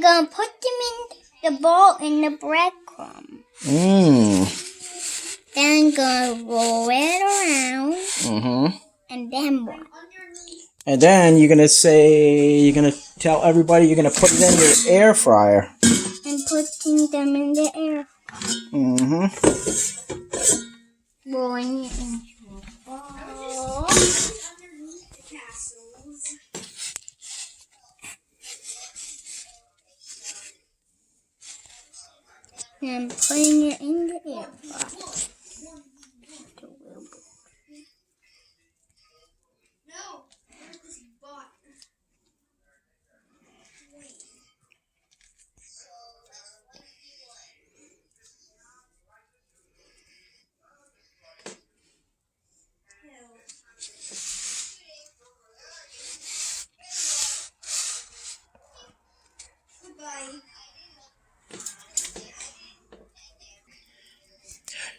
I'm gonna put them in the bowl in the breadcrumb. Then I'm gonna roll it around. And then what? And then you're gonna tell everybody you're gonna put it in your air fryer. And putting them in the air fryer. Rolling it into a ball. And putting it in the air fryer.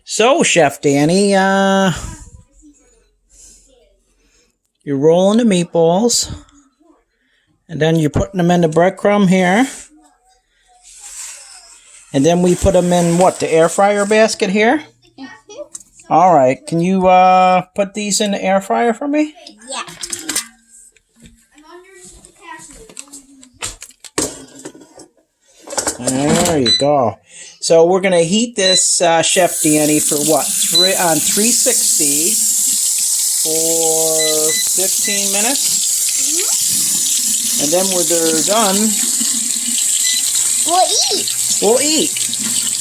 So, Chef Dani, you're rolling the meatballs, and then you're putting them in the breadcrumb here, and then we put them in what, the air fryer basket here? All right, can you put these in the air fryer for me? Yeah. There you go. So we're gonna heat this, Chef Dani, for what? 360 for 15 minutes, and then when they're done, We'll eat. we'll eat.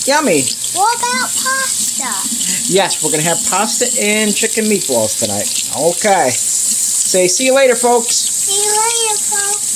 Yummy. What about pasta? Yes, we're gonna have pasta and chicken meatballs tonight. Okay. Say see you later, folks. See you later, folks.